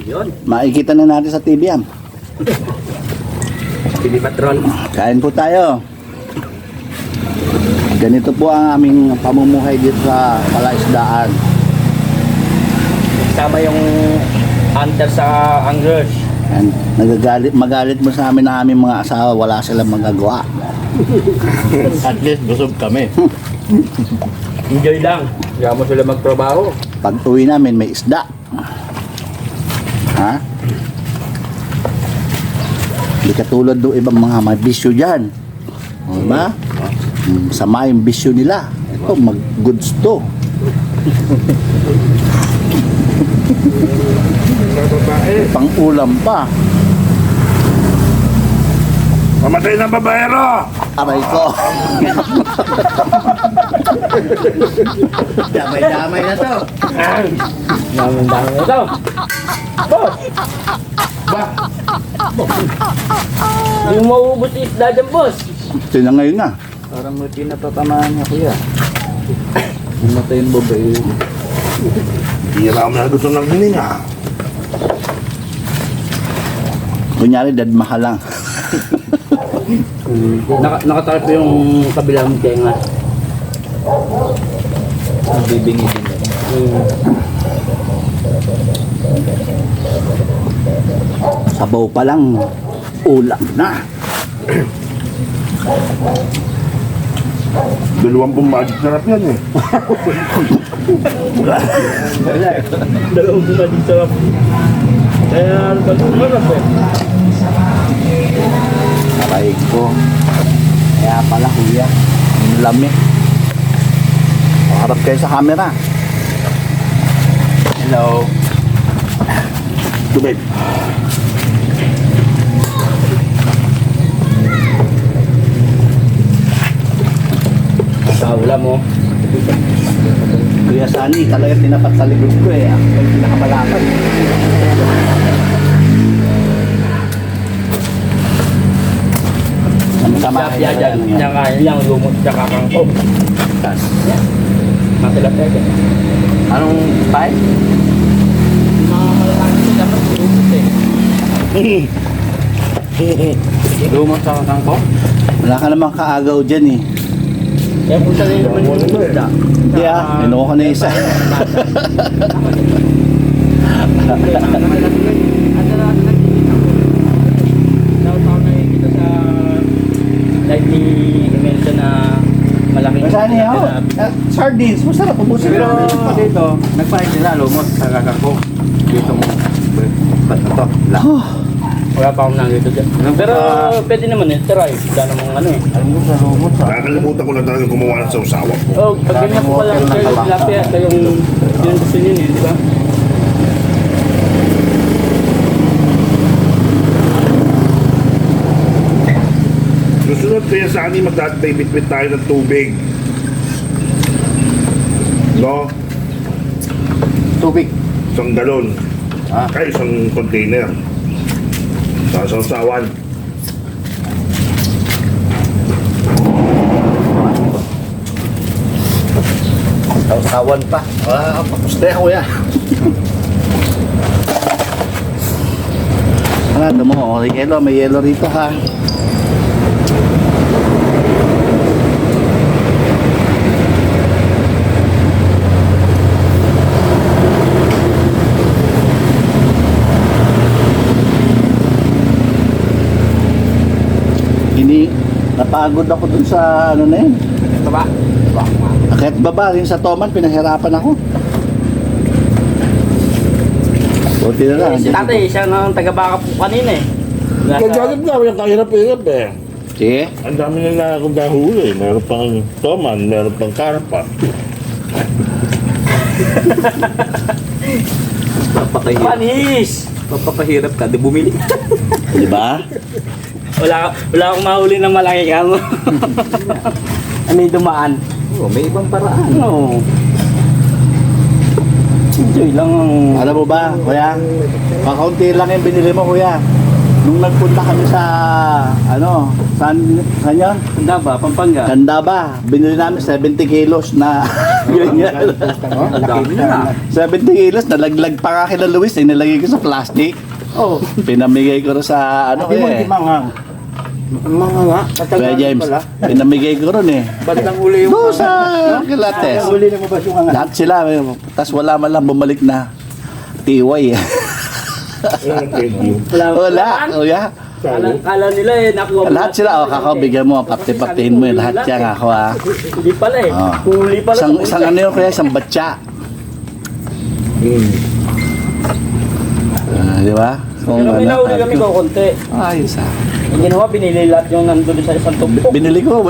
Yun. Makikita na natin sa TV yan. TV Patrol. Kain po tayo. Ganito po ang aming pamumuhay dito sa palaisdaan. Kasama yung hunter sa anglers. And magalit mo sa amin na aming mga asawa, wala silang magagawa. At least busog kami. Enjoy lang. Kaya mo sila magtrabaho. Pag uwi namin may isda. Ha? Hindi katulad do ibang mga may bisyo dyan. O, diba? Sama yung bisyo nila. Ito, mag-goods to. Pang ulam pa. Mamatay ng babaero! Aray ko. Damay-damay na to. Damay-damay na to. Boss! Ba? Yung mauubos yung isda dyan, boss. Ito na ngayon na. Parang may pinatatamaan niya kuya. Mamatay yung babaero. Hindi na ako na gusto ng hininga. Kunyari, dadmaha lang. Nakatarap yung kabilang tenga. Bibingin din. Sabaw pa lang, ulam na. Dalawang magic sarap yan eh. Dalawang bumading sarap. Kaya ano ba ito marap eh? Aray ko. Kaya pala kuya, ang lamig. Harap kayo sa camera. Hello. Tubig. Sa ulam mo. Kuya Sani, talaga tinapat sa likod ko eh. Ako yung pinakamalakad. Sama Tilapia dyan. Tsaka yung lumot tsaka kangkong. Yan. Mga tilapia dyan. Anong pie? Mga malalaki ko dapat lumot eh. Lumot sa kangkong? Wala ka namang kaagaw dyan eh. Kaya punta rin naman yung isda. Hindi ah, inuha ko na isa. Like ni Imelda na malaking Masani ako. Sardines, masarap po sila. Pero dito, nagpahit sila lumot sa kangkong. Dito mo. Ba't na to? Wala pa akong nakita dyan. Pero pwede naman eh, try. Wala namang ano eh. Alam mo sa lumot sa... Nakakalimutan ko na talaga gumawa ng sausawa ko. Oh, pag ganyan po pala kayo yung tilapia, ito yung gusto niyo eh, di ba? Susunod kaya sa akin magtatay-bitbit tayo ng tubig. No? Tubig. Isang galon. Ah. Ay, isang container. Sa sausawan. Sausawan pa. Wala ka papuste ako ya. Ano mo, yelo, may yelo rito ha. Napagod ako dun sa ano na yun. Ito ba? Kahit baba rin sa Toman, pinahirapan ako. Buti na lang. Si tatay, siya nang taga-baka po kanina eh. Kagagad na, yung kahirap-hirap eh. Sige. Ang dami nila akong dahuli. Meron pang toman, meron pang karpa. Panis! Papapahirap ka, di bumili. Di ba? Wala akong mahuli ng malaki ka mo. Ano yung dumaan? Oh, may ibang paraan. Ano? Enjoy lang ang... Alam mo ba, kuya? Pakaunti lang yung binili mo, kuya. Nung nagpunta kami sa, saan yun? Tanda ba? Pampanga. Candaba, binili namin 70 kilos na, yun yan. Ang dami na. 70 kilos, nalaglag pa nga kila Luis, nilagay ko sa plastic. Oh. Pinamigay ko rin sa, Mga nga. Kuya James, pinamigay ko rin eh. Bandang uli yung... Doon sa Kilates. Uli na mo ba yung mga... Lahat sila, tapos wala man lang bumalik na tiway. Wala, kuya. Kala nila nakuha mo. Lahat sila, kakabigyan mo, pati-patihin mo lahat yan ako Hindi pala eh. Oh. Huli pala. Isang ano yun kuya, isang batya. Di ba? Kung Pero may nahuli kami ko konti. Ayos Yung ginawa, binili lahat yung nandun sa isang tumpok. Binili ko.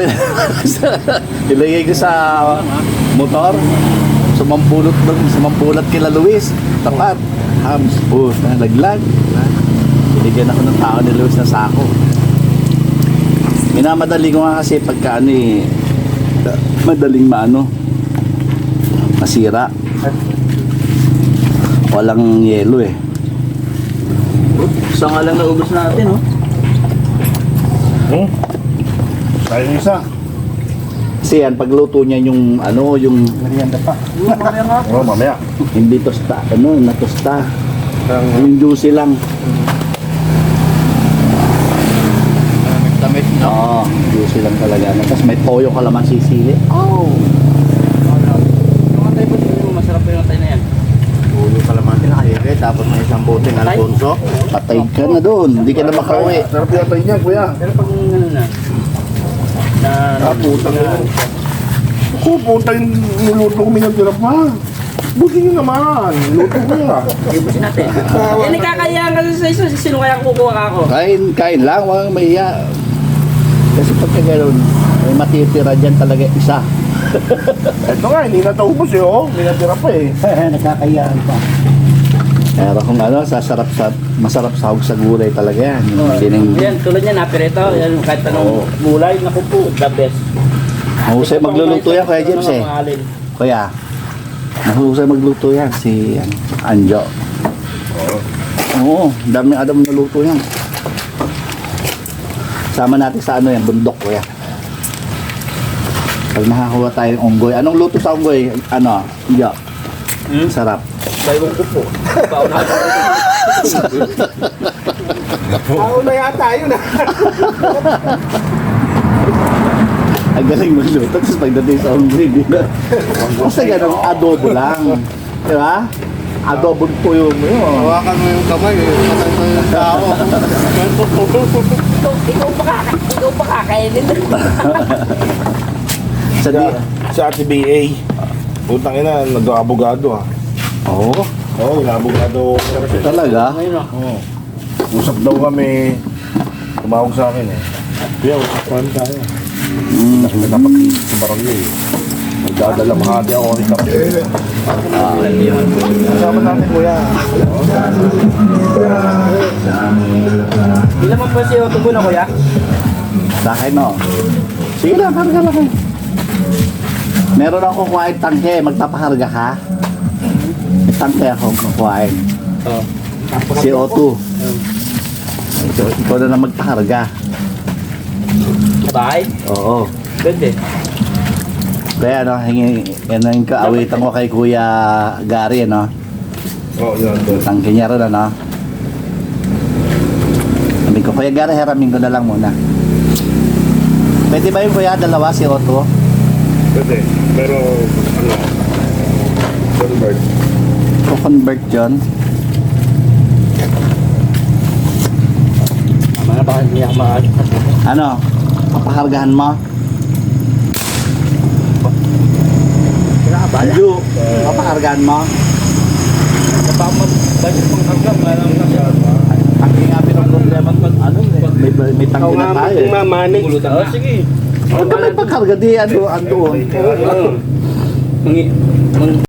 Ilagay ko sa motor. Sumambulat kila Luis. Tapat. Hams. Nalaglag. Binigyan ako ng tao ni Luis na sako. Minamadali ko nga kasi pagka madaling masira. Walang yelo eh. Isa nga lang naubos natin, oh. Sayang isa. Kasi yan, pagluto niya yung Merienda pa. Oh, mamaya. hindi tosta, natusta. Yung juicy lang. Damit na. Oo, juicy lang talaga. Tapos may toyo kalamansi sili. Yung antay ba yung masarap yung antay na yan? Ulo pala man din nakikita. Tapos may isang boteng Alfonso. Patay ka na doon, hindi ka na makauwi. Sarap yata niya, kuya. Pero pag ano na, Putang ina. Ako, putang niluto ko minagdira pa. Buti nyo naman. Luto ko ya. ibusin natin. Yan, ikakayaan ka sa isa. Sino kaya kukuha ka ako? Kain lang, walang mahiya. Kasi pagka gano'n, may matitira dyan talaga isa. Ito nga, hindi na taubos eh, oh. Minagdira pa eh. Nakakayaan pa. Pero kung masarap sahog sa gulay talaga yan. Yan, tulad yan, napirito. Yan, kahit anong gulay, naku po, the best. Mahusay magluluto yan, Kuya James eh. Kuya, mahusay magluto yan si Anjo. Oo, daming adam na luto yan. Sama natin sa bundok, Kuya. Pag nakakuha tayo ng unggoy. Anong luto sa unggoy? Anjo? Sarap. Baywang ko po. Baon na. Ako na yata yun ah. Ang galing magluto. Tapos pagdating sa unggoy, di ba? Basta ganun, adobo lang. Di ba? Adobo po yung Hawakan mo yung kamay. Kamay mo yung tao. Ikaw pa kakainin. sa Sa Ate BA. Putang ina, nag-abogado ah. Oo. Oo, nag-abogado. Talaga? Ngayon, Oo. Usap daw kami. Tumawag sa akin eh. Kuya, usapan tayo. Kasi may kapatid sa barangay eh. Magdadala mahati ako ni Kapi. Kasama natin kuya. Hindi naman pa siya tubo na kuya. Sa akin, no? Sige lang, karga lang kayo. Meron ako kuhain tangke. Magpapakarga ka? May tangke ako kuhain. Oo. CO2. Ikaw na lang magpakarga. Sa bahay? Oo. Pwede. Kaya yan ang kaawitan ko kay Kuya Gary, Oo, yun. Tangke niya rin, Sabi ko, Kuya Gary, hiramin ko na lang muna. Pwede ba yung Kuya, dalawa CO2? Pwede. Pero, convert. Convert yun. Mga baka hindi ako Papakargahan mo? makakabala. Anju, papakargahan mo? Kapag budget pang hanggang, malang na siya. Ang nga pinoproblema pag may tangke na tayo eh. Mamanig. Oh, sige. Ano may pagkarga di, andoon.